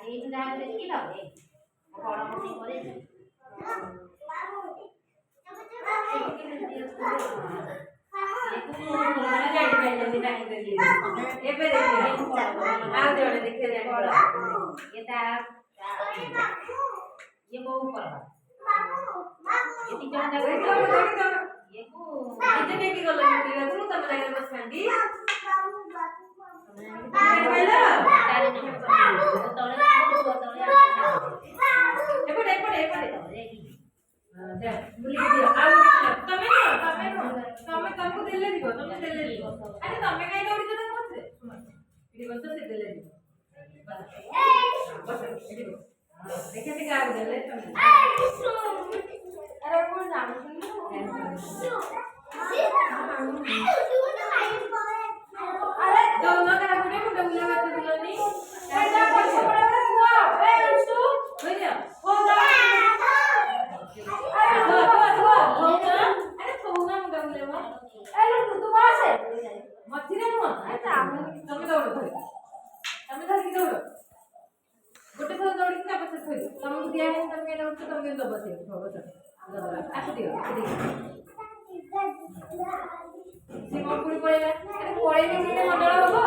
ଏଇଠି ଯାହା ଦେଖିଲ ବଡ଼ ମଣି ପରେ ये को करबा ये तीन जन जाके ये को इते के की गलो की तू तम लागे बस खांडी पहिला चारि नंबर तळे एपटे एपटे एपटे जा बुली दियो आ तमे तमको देले दियो तमे देले दियो अरे तमे काई दौड़ी जन मते इडी बस से देले दियो बस इडी देखा थे क्या बोले अरे कौन नाम अरे दोनों का गुने मुंडा मुंडा बात बोलनी ए जा पछे पड़ा हुआ ए अंशु हो जा हो जा अरे हुआ अरे सोना मुंडा मुंडा ए लो तू पास है मत रे नो अच्छा तमे दौड़ धर की दौड़ गोटे थोड़ा दौड़ी के बस थोड़ी तुमको दिया है तुम केना उठ तुम केना बसे हो बस आको दियो से कोन पुरी पड़ेगा अरे पड़े नहीं के मंडल होबो